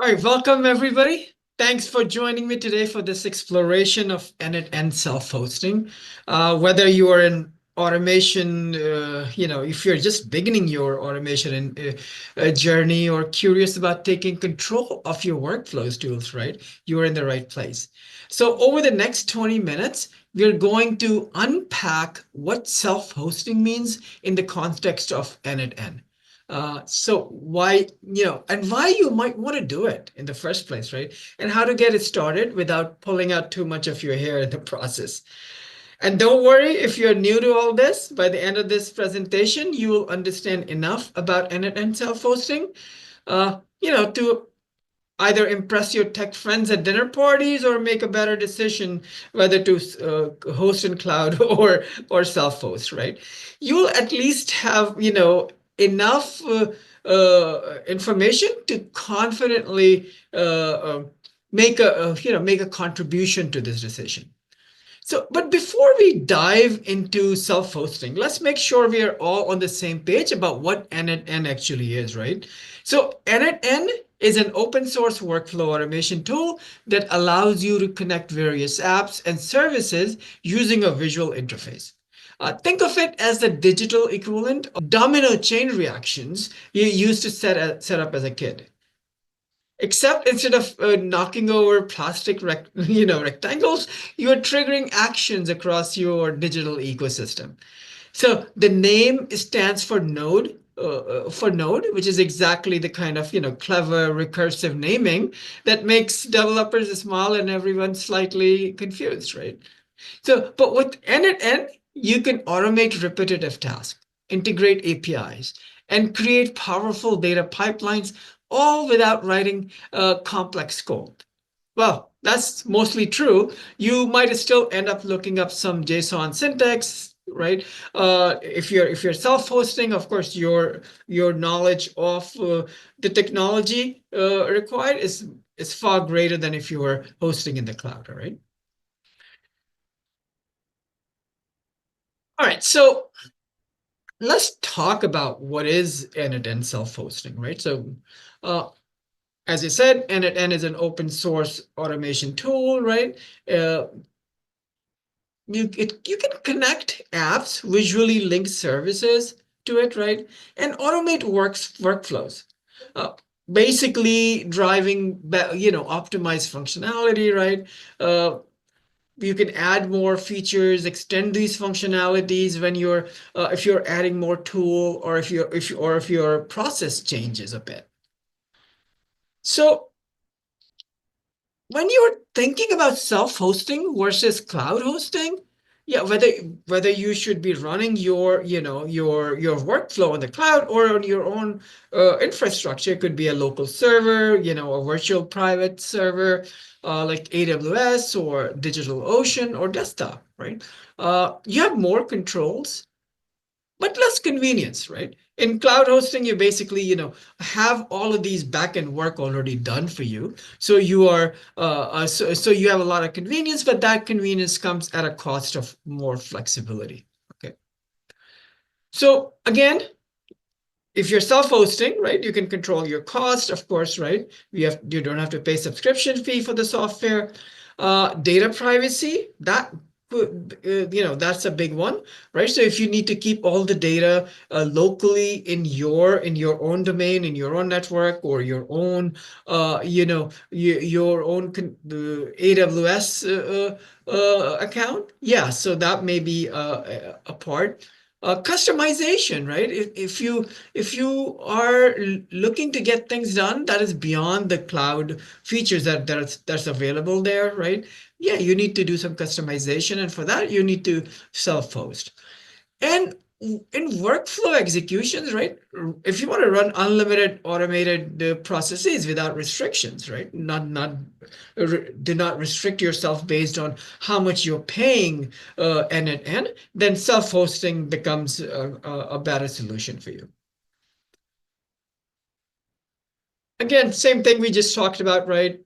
All right, welcome everybody. Thanks for joining me today for this exploration of n8n self-hosting. Whether you are in automation, if you're just beginning your automation journey or curious about taking control of your workflows tools, right? You're in the right place. So over the next 20 minutes, we're going to unpack what self-hosting means in the context of n8n. So why, and why you might want to do it in the first place, right? And how to get it started without pulling out too much of your hair in the process. And don't worry if you're new to all this, by the end of this presentation, you will understand enough about and self-hosting, to either impress your tech friends at dinner parties or make a better decision whether to host in cloud or self-host, right? You'll at least have, enough information to confidently make a contribution to this decision. So, but before we dive into self-hosting, let's make sure we are all on the same page about what n8n actually is, right? So n8n is an open source workflow automation tool that allows you to connect various apps and services using a visual interface. Think of it as the digital equivalent of domino chain reactions you used to set up as a kid. Except instead of knocking over plastic rectangles, you are triggering actions across your digital ecosystem. So the name stands for node, which is exactly the kind of clever recursive naming that makes developers smile and everyone slightly confused, right? So, but with n8n, you can automate repetitive tasks, integrate APIs, and create powerful data pipelines, all without writing complex code. Well, that's mostly true. You might still end up looking up some JSON syntax, right? If you're self-hosting, of course, your knowledge of the technology required is far greater than if you were hosting in the cloud, all right? All right, so let's talk about what is n8n self-hosting, right? So, as I said, n8n is an open source automation tool, right? Uh, you can connect apps, visually link services to it, right? And automate workflows. Uh, Basically driving, optimized functionality, right? You can add more features, extend these functionalities when you're if you're adding more tool or if your process changes a bit. So when you're thinking about self-hosting versus cloud hosting, yeah, whether you should be running your workflow on the cloud or on your own infrastructure, it could be a local server, a virtual private server like AWS or DigitalOcean or desktop, right? You have more controls but less convenience, right? In cloud hosting, you basically, have all of these backend work already done for you. So so you have a lot of convenience, but that convenience comes at a cost of more flexibility. Okay. So again, if you're self-hosting, right, you can control your cost, of course, right? You don't have to pay subscription fee for the software. Data privacy, that's a big one, right? So if you need to keep all the data locally in your own domain, in your own network, or your own, your own the AWS account, yeah. So that may be a part. Customization, right? If you are looking to get things done that is beyond the cloud features that's available there, right? Yeah, you need to do some customization, and for that you need to self-host. And in workflow executions, right? If you want to run unlimited automated processes without restrictions, right? Do not restrict yourself based on how much you're paying n8n, then self-hosting becomes a better solution for you. Again, same thing we just talked about, right?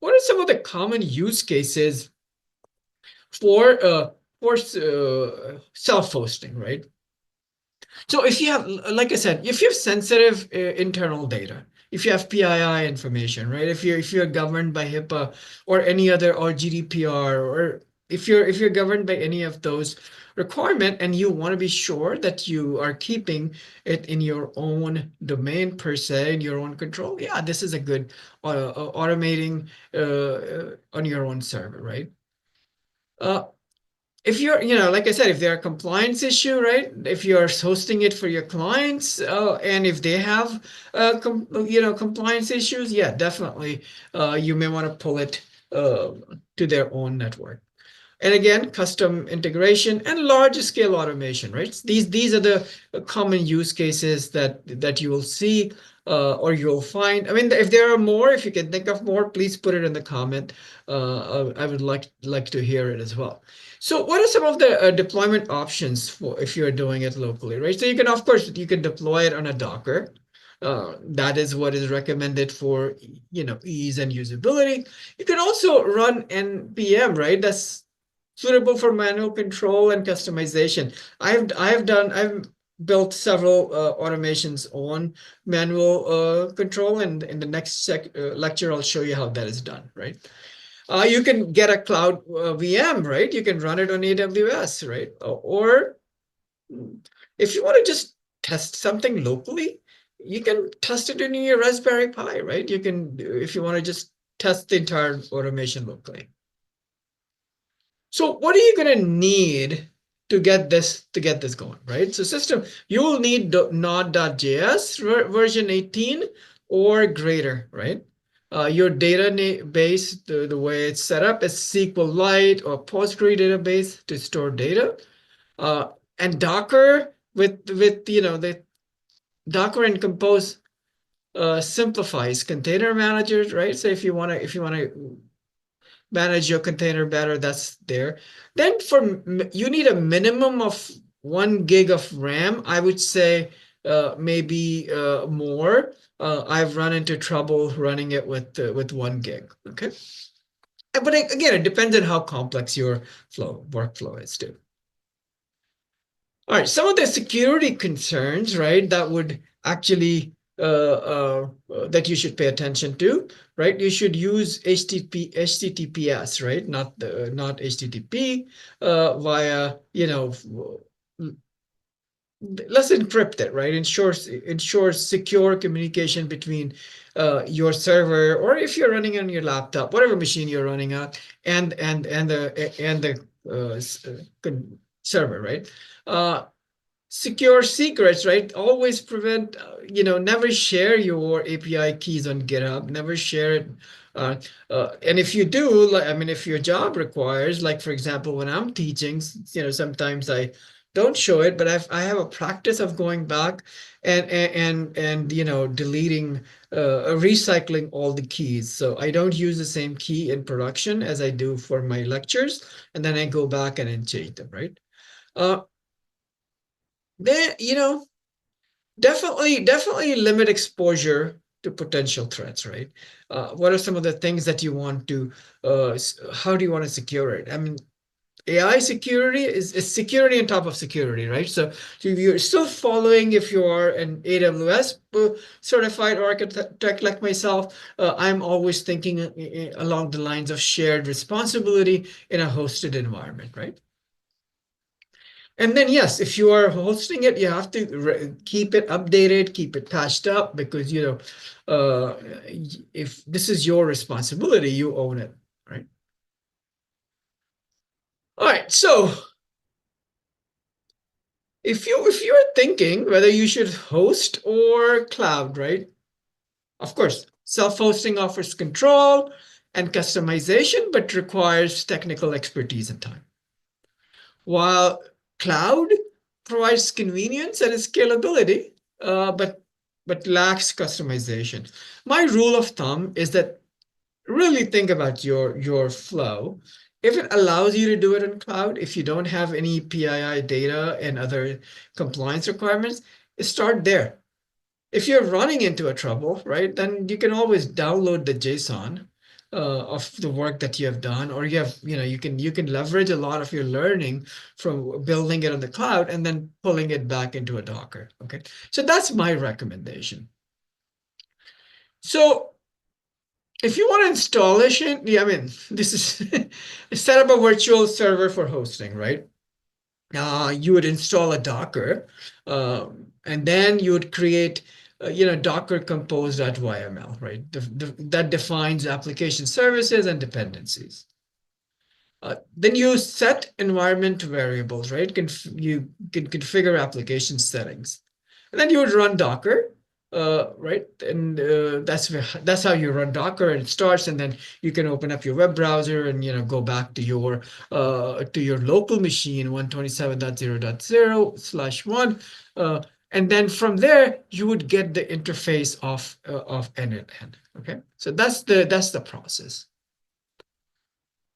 What are some of the common use cases for self-hosting, right? So if you have, like I said, if you have sensitive internal data, if you have PII information, right? If you're governed by HIPAA or any other or GDPR, or if you're governed by any of those requirement and you want to be sure that you are keeping it in your own domain per se, in your own control, yeah, this is a good automating on your own server, right? Uh, if you're, like I said, if there are compliance issue, right? If you're hosting it for your clients, and if they have, compliance issues, yeah, definitely, you may want to pull it uh, to their own network. And again, custom integration and large scale automation, right? These are the common use cases that you will see, or you'll find. I mean, if there are more, if you can think of more, please put it in the comment. I would like to hear it as well. So what are some of the deployment options for if you're doing it locally, right? So you can, of course, you can deploy it on a Docker. That is what is recommended for, ease and usability. You can also run npm, right? That's suitable for manual control and customization. I've built several automations on manual control, and in the next lecture I'll show you how that is done, right? You can get a cloud VM, right? You can run it on AWS, right? Or if you want to just test something locally, you can test it in your Raspberry Pi, right? You can, if you want to just test the entire automation locally. So what are you going to need to get this going, right? So system, you will need node.js version 18 or greater, right? Your database, the way it's set up, is SQLite or Postgre database to store data. And Docker with the Docker and Compose simplifies container managers, right? So if you want to manage your container better, that's there. Then you need a minimum of 1 gig of RAM. I would say maybe more. I've run into trouble running it with 1 gig. Okay, but again, it depends on how complex your workflow is too. All right, some of the security concerns, right, that would actually that you should pay attention to, right? You should use HTTPS, right? Not HTTP via, let's encrypt it, right? Ensures secure communication between your server, or if you're running on your laptop, whatever machine you're running on, and the server, right? Secure secrets, right? Always prevent, never share your API keys on GitHub. Never share it. And if you do, like, I mean, if your job requires, like, for example, when I'm teaching, sometimes I don't show it, but I have a practice of going back and deleting, recycling all the keys. So I don't use the same key in production as I do for my lectures, and then I go back and change them, right? Uh, then, definitely limit exposure to potential threats, right? What are some of the things that you want to, how do you want to secure it? I mean, AI security is security on top of security, right? So if you're still following, if you are an AWS certified architect like myself, I'm always thinking along the lines of shared responsibility in a hosted environment, right? And then, yes, if you are hosting it, you have to keep it updated, keep it patched up, because, if this is your responsibility, you own it, right? All right. So if you're thinking whether you should host or cloud, right? Of course, self-hosting offers control and customization, but requires technical expertise and time. While cloud provides convenience and scalability, but lacks customization. My rule of thumb is that really think about your flow. If it allows you to do it in cloud, if you don't have any PII data and other compliance requirements, start there. If you're running into a trouble, right, then you can always download the JSON of the work that you have done, or you can leverage a lot of your learning from building it on the cloud and then pulling it back into a Docker. Okay, so that's my recommendation. So if you want to install it, yeah, I mean, this is set up a virtual server for hosting, right? You would install a Docker, and then you would create, Docker compose.yml, right? That defines application services and dependencies. Then you set environment variables, right? You can configure application settings, and then you would run Docker, right? And that's how you run Docker, and it starts, and then you can open up your web browser and go back to your local machine 127.0.0/1, and then from there you would get the interface of n8n. Okay, so that's the process.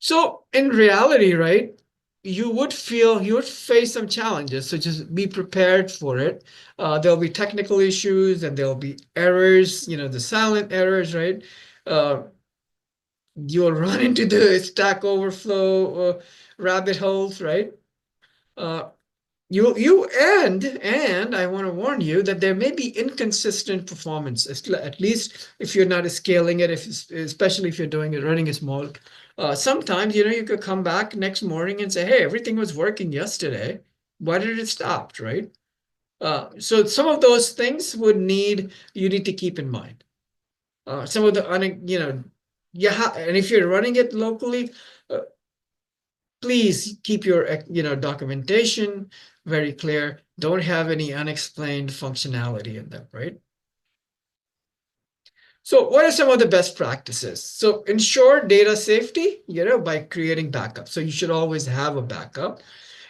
So in reality, right, you would face some challenges. So just be prepared for it. There'll be technical issues and there'll be errors, the silent errors, right? Uh, you'll run into the Stack Overflow rabbit holes, right? Uh, you and I want to warn you that there may be inconsistent performance, at least if you're not scaling it, especially if you're running a small. Sometimes you could come back next morning and say, "Hey, everything was working yesterday. Why did it stop?" Right? So some of those things you need to keep in mind. Some of the and if you're running it locally, uh, please keep your documentation very clear. Don't have any unexplained functionality in them, right? So what are some of the best practices? So ensure data safety, by creating backups. So you should always have a backup.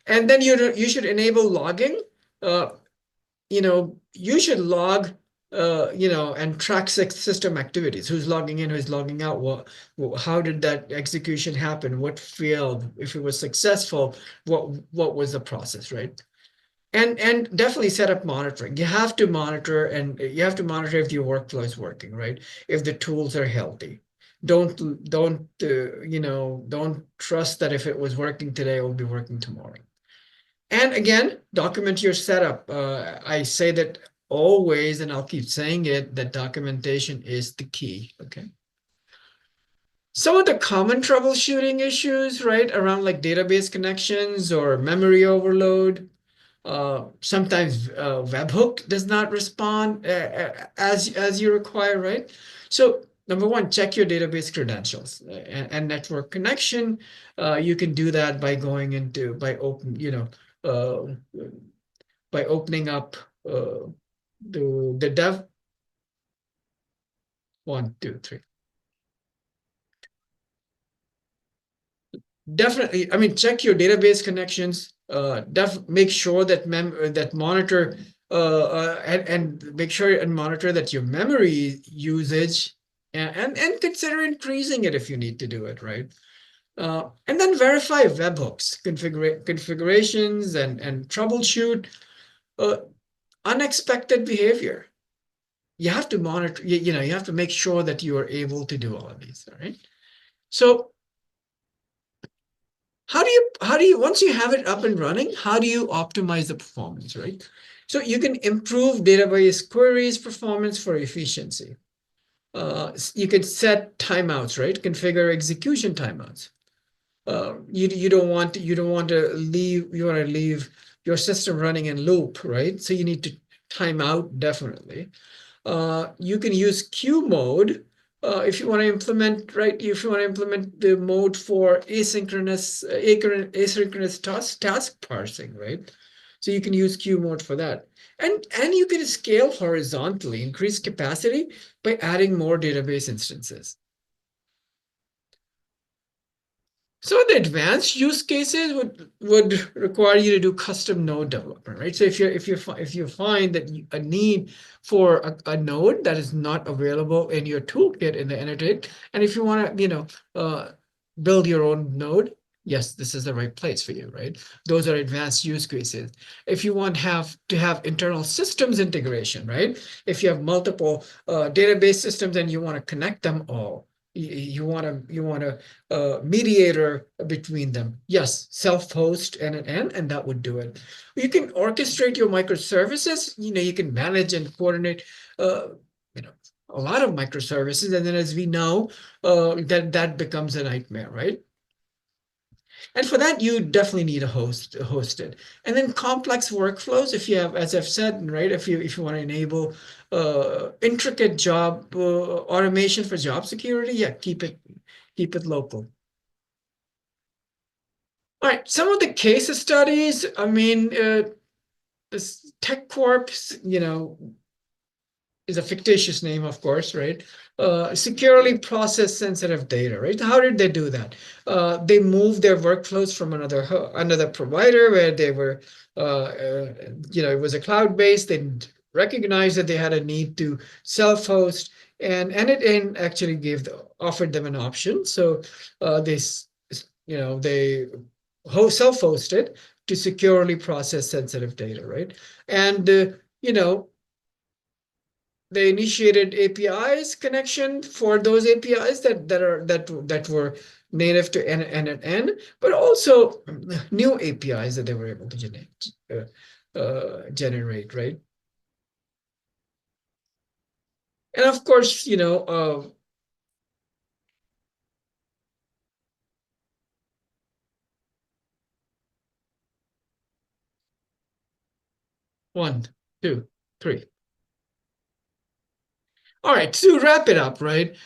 And then you should enable logging. Uh, you should log, and track system activities. Who's logging in, who's logging out, how did that execution happen? What failed? If it was successful, what was the process, right? And definitely set up monitoring. You have to monitor, and you have to monitor if your workflow is working, right? If the tools are healthy. Don't trust that if it was working today, it will be working tomorrow. And again, document your setup. I say that always, and I'll keep saying it, that documentation is the key. Okay. Some of the common troubleshooting issues, right, around like database connections or memory overload. Sometimes webhook does not respond as you require, right? So number one, check your database credentials and network connection. You can do that by going into uh, by opening up the dev 1, 2, 3. Definitely, I mean, check your database connections. Make sure that monitor and make sure and monitor that your memory usage, and consider increasing it if you need to do it, right? And then verify webhooks, configurations, and troubleshoot uh, unexpected behavior. You have to monitor. You have to make sure that you are able to do all of these. All right. So how do you once you have it up and running, how do you optimize the performance, right? So you can improve database queries performance for efficiency. You can set timeouts, right? Configure execution timeouts. You want to leave your system running in loop, right? So you need to time out definitely. You can use queue mode if you want to implement, right? If you want to implement the mode for asynchronous task parsing, right? So you can use queue mode for that. And you can scale horizontally, increase capacity by adding more database instances. So the advanced use cases would require you to do custom node development, right? So if you find that a need for a node that is not available in your toolkit in the n8n, and if you want to build your own node, yes, this is the right place for you, right? Those are advanced use cases. If you want to have internal systems integration, right? If you have multiple database systems and you want to connect them all, you want to mediator between them. Yes, self-host n8n, and that would do it. You can orchestrate your microservices. You can manage and coordinate, uh, a lot of microservices, and then as we know, that becomes a nightmare, right? And for that, you definitely need a hosted. And then complex workflows, if you have, as I've said, right, if you want to enable intricate job automation for job security, yeah, keep it local. All right, some of the case studies. I mean, this Tech Corp, is a fictitious name, of course, right? Securely process sensitive data, right? How did they do that? They moved their workflows from another provider where they were, it was a cloud based. They recognized that they had a need to self-host, and it actually offered them an option. So they self-hosted to securely process sensitive data, right? And they initiated APIs connection for those APIs that were native to n8n, but also new APIs that they were able to generate, right? And of course, 1, 2, 3. All right, to wrap it up, right?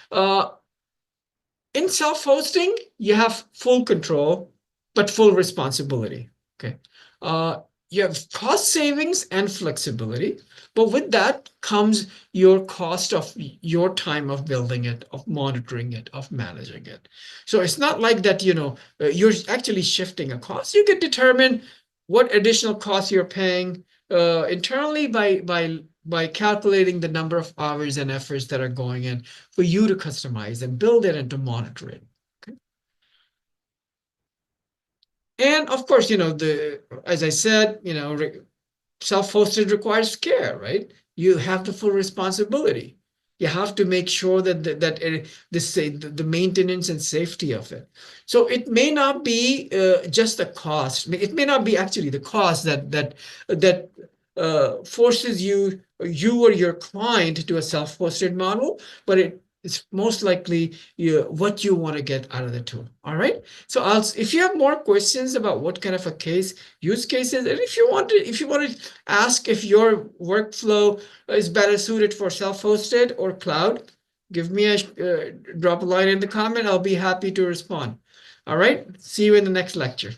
In self-hosting, you have full control, but full responsibility. Okay. Uh, you have cost savings and flexibility, but with that comes your cost of your time of building it, of monitoring it, of managing it. So it's not like that, you're actually shifting a cost. You can determine what additional costs you're paying internally by calculating the number of hours and efforts that are going in for you to customize and build it and to monitor it. Okay. And of course, as I said, self-hosted requires care, right? You have the full responsibility. You have to make sure the maintenance and safety of it. So it may not be just a cost. It may not be actually the cost that forces you or your client to do a self-hosted model, but it's most likely what you want to get out of the tool. All right. So if you have more questions about what kind of a use cases, and if you want to ask if your workflow is better suited for self-hosted or cloud, give me drop a line in the comment. I'll be happy to respond. All right. See you in the next lecture.